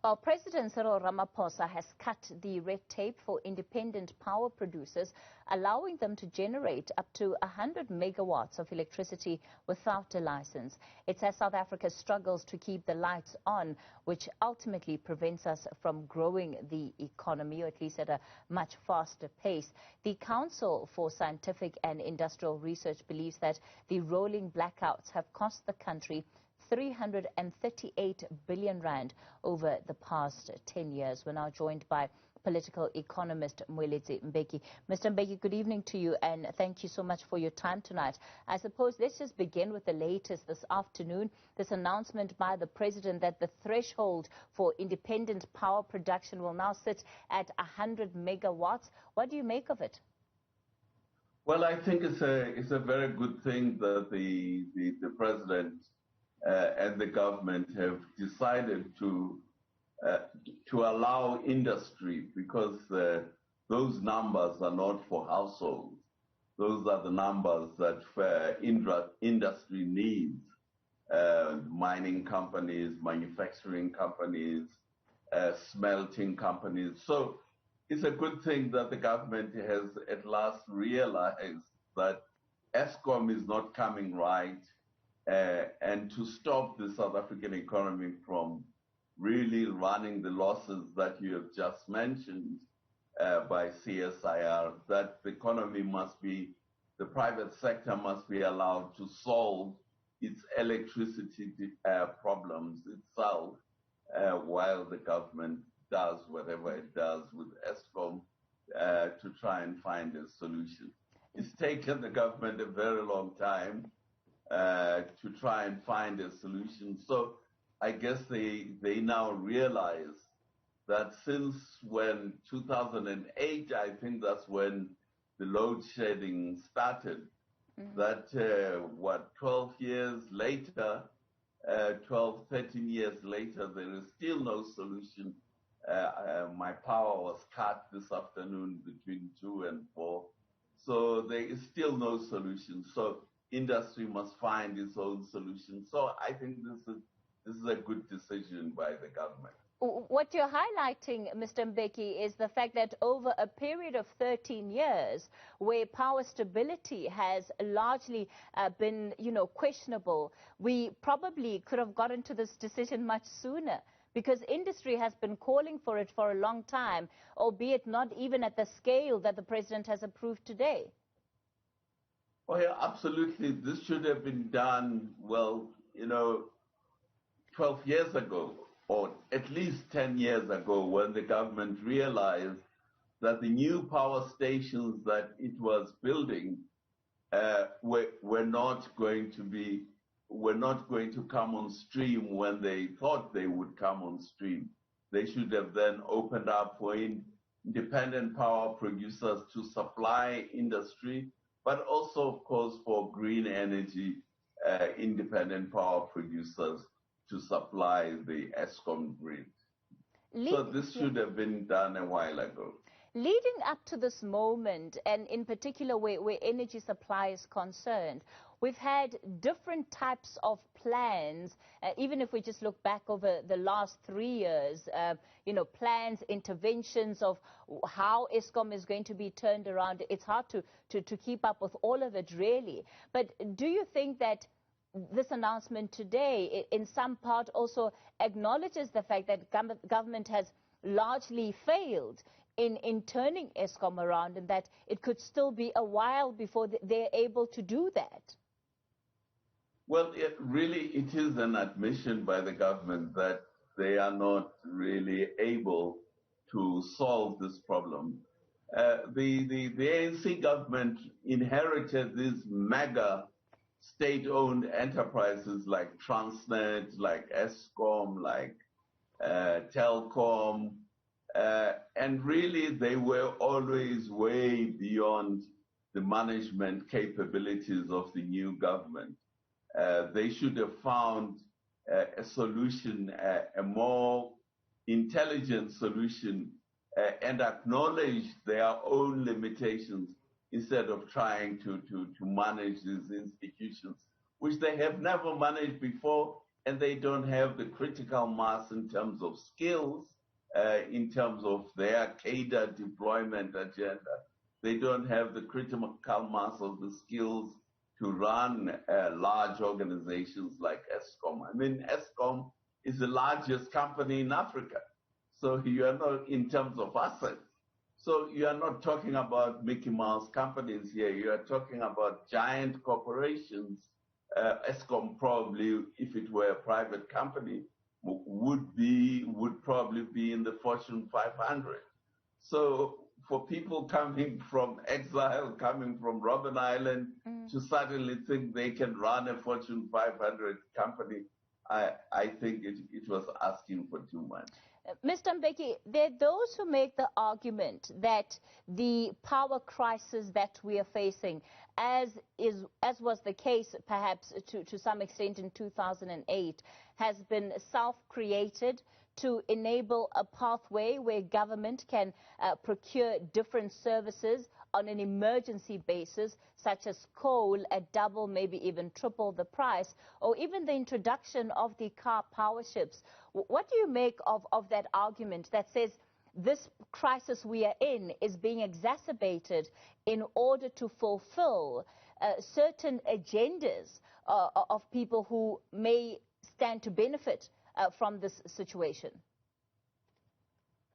Well, President Cyril Ramaphosa has cut the red tape for independent power producers, allowing them to generate up to 100 megawatts of electricity without a license. It's as South Africa struggles to keep the lights on, which ultimately prevents us from growing the economy, or at least at a much faster pace. The Council for Scientific and Industrial Research believes that the rolling blackouts have cost the country 338 billion rand over the past 10 years. We're now joined by political economist Mweledzi Mbeki. Mr. Mbeki, good evening to you, and thank you so much for your time tonight. I suppose let's just begin with the latest this afternoon, this announcement by the President that the threshold for independent power production will now sit at 100 megawatts. What do you make of it? Well, I think it's a very good thing that the President and the government have decided to allow industry, because those numbers are not for households. Those are the numbers that industry needs. Mining companies, manufacturing companies, smelting companies. So it's a good thing that the government has at last realized that Eskom is not coming right. And to stop the South African economy from really running the losses that you have just mentioned by CSIR, that the economy the private sector must be allowed to solve its electricity problems itself, while the government does whatever it does with Eskom to try and find a solution. It's taken the government a very long time to try and find a solution. So I guess they now realize that since when 2008, I think that's when the load shedding started, that 12 years later, 12, 13 years later, there is still no solution. My power was cut this afternoon between 2 and 4. So there is still no solution. So industry must find its own solution. So I think this is a good decision by the government. What you're highlighting, Mr. Mbeki, is the fact that over a period of 13 years, where power stability has largely been, questionable, we probably could have gotten to this decision much sooner, because industry has been calling for it for a long time, albeit not even at the scale that the President has approved today. Oh, yeah, absolutely. This should have been done, 12 years ago, or at least 10 years ago, when the government realized that the new power stations that it was building were not going to come on stream when they thought they would come on stream. They should have then opened up for independent power producers to supply industry, but also, of course, for green energy, independent power producers to supply the Eskom grid. So this should have been done a while ago. Leading up to this moment, and in particular where energy supply is concerned, we've had different types of plans, even if we just look back over the last 3 years, plans, interventions of how Eskom is going to be turned around. It's hard to keep up with all of it, really. But do you think that this announcement today, in some part, also acknowledges the fact that government has largely failed in turning Eskom around, and that it could still be a while before they're able to do that? Well, it is an admission by the government that they are not really able to solve this problem. The ANC government inherited these mega state-owned enterprises like Transnet, like Eskom, like Telkom, and really they were always way beyond the management capabilities of the new government. They should have found a solution, a more intelligent solution, and acknowledged their own limitations instead of trying to manage these institutions, which they have never managed before and they don't have the critical mass in terms of skills, in terms of their cadre deployment agenda. They don't have the critical mass of the skills to run large organizations like Eskom. I mean, Eskom is the largest company in Africa. So you are not, in terms of assets. So you are not talking about Mickey Mouse companies here. You are talking about giant corporations. Eskom probably, if it were a private company, would probably be in the Fortune 500. So for people coming from exile, coming from Robben Island, to suddenly think they can run a Fortune 500 company, I think it was asking for too much. Mr. Mbeki, there are those who make the argument that the power crisis that we are facing, as was the case perhaps to some extent in 2008, has been self-created to enable a pathway where government can procure different services on an emergency basis, such as coal at double, maybe even triple the price, or even the introduction of the car power ships. What do you make of that argument that says this crisis we are in is being exacerbated in order to fulfill certain agendas of people who may stand to benefit from this situation?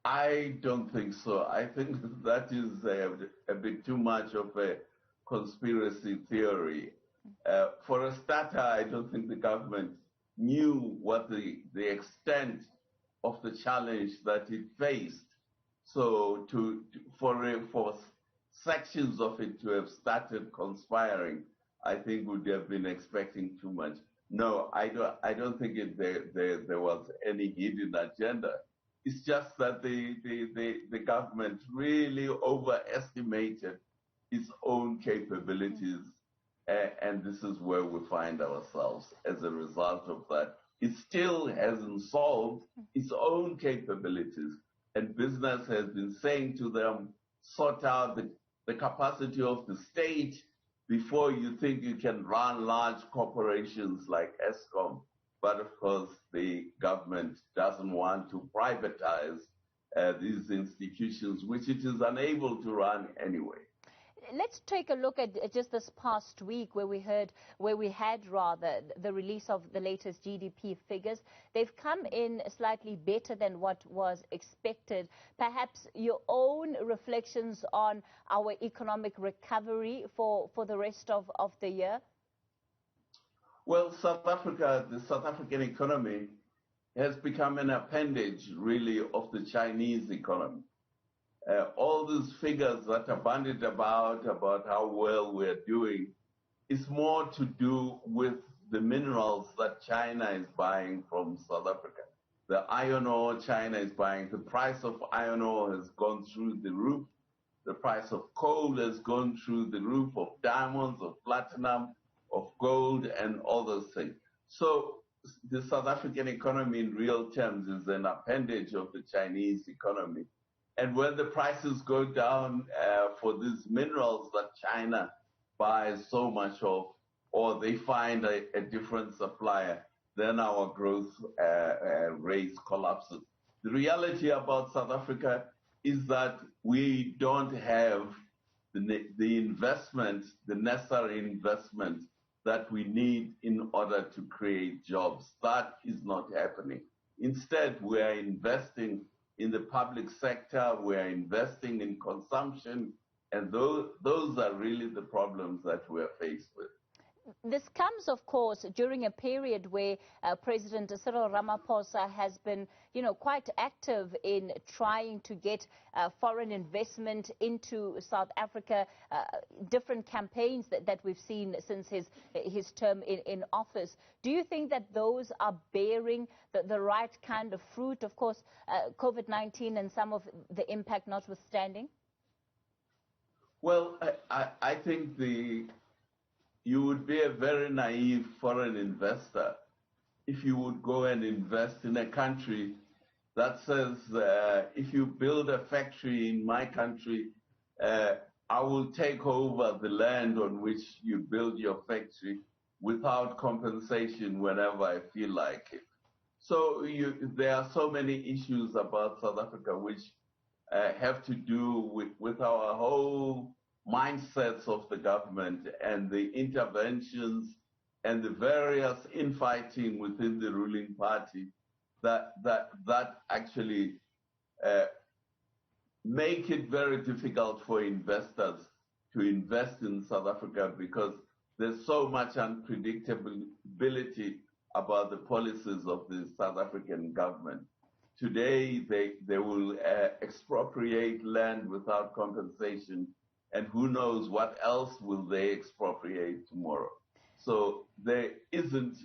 I don't think so. I think that is a bit too much of a conspiracy theory. For a starter, I don't think the government knew what the extent of the challenge that it faced. So for sections of it to have started conspiring, I think would have been expecting too much. No, I don't think there was any hidden agenda. It's just that the government really overestimated its own capabilities, and this is where we find ourselves as a result of that. It still hasn't solved its own capabilities, and business has been saying to them, sort out the capacity of the state before you think you can run large corporations like Eskom. But of course, the government doesn't want to privatize these institutions, which it is unable to run anyway. Let's take a look at just this past week where we had the release of the latest GDP figures. They've come in slightly better than what was expected. Perhaps your own reflections on our economic recovery for the rest of the year? Well, South Africa, the South African economy has become an appendage, really, of the Chinese economy. All these figures that are bandied about how well we're doing is more to do with the minerals that China is buying from South Africa. The iron ore China is buying, the price of iron ore has gone through the roof. The price of coal has gone through the roof, of diamonds, of platinum, of gold, and all those things. So the South African economy in real terms is an appendage of the Chinese economy. And when the prices go down for these minerals that China buys so much of, or they find a different supplier, then our growth rate collapses. The reality about South Africa is that we don't have the investment, the necessary investment that we need in order to create jobs. That is not happening. Instead, we are investing in the public sector, we are investing in consumption, and those are really the problems that we are faced with. This comes, of course, during a period where President Cyril Ramaphosa has been, quite active in trying to get foreign investment into South Africa, different campaigns that we've seen since his term in office. Do you think that those are bearing the right kind of fruit, of course, COVID-19 and some of the impact notwithstanding? Well, I think you would be a very naive foreign investor if you would go and invest in a country that says, if you build a factory in my country, I will take over the land on which you build your factory, without compensation whenever I feel like it. So there are so many issues about South Africa which have to do with our whole mindsets of the government and the interventions and the various infighting within the ruling party that actually make it very difficult for investors to invest in South Africa because there's so much unpredictability about the policies of the South African government. Today, they will expropriate land without compensation, and who knows what else will they expropriate tomorrow. So there isn't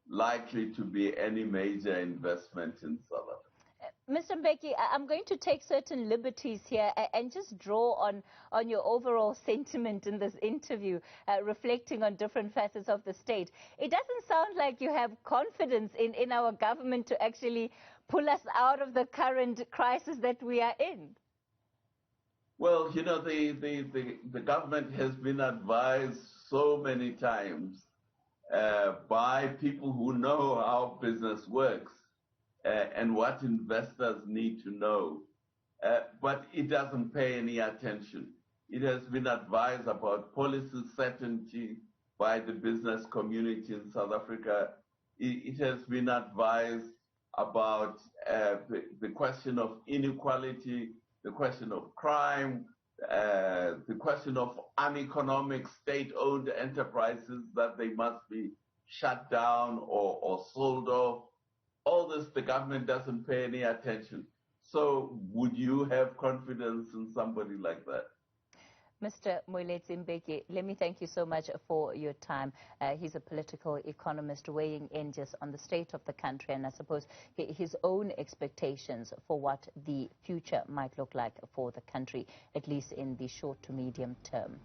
likely to be any major investment in South Africa. Mr. Mbeki, I'm going to take certain liberties here and just draw on your overall sentiment in this interview, reflecting on different facets of the state. It doesn't sound like you have confidence in our government to actually pull us out of the current crisis that we are in. Well, you know, the government has been advised so many times by people who know how business works and what investors need to know, but it doesn't pay any attention. It has been advised about policy certainty by the business community in South Africa. It has been advised about the question of inequality, the question of crime, the question of uneconomic state-owned enterprises that they must be shut down or sold off. All this, the government doesn't pay any attention. So would you have confidence in somebody like that? Mr. Moeletsi Mbeki, let me thank you so much for your time. He's a political economist weighing in just on the state of the country and I suppose his own expectations for what the future might look like for the country, at least in the short to medium term.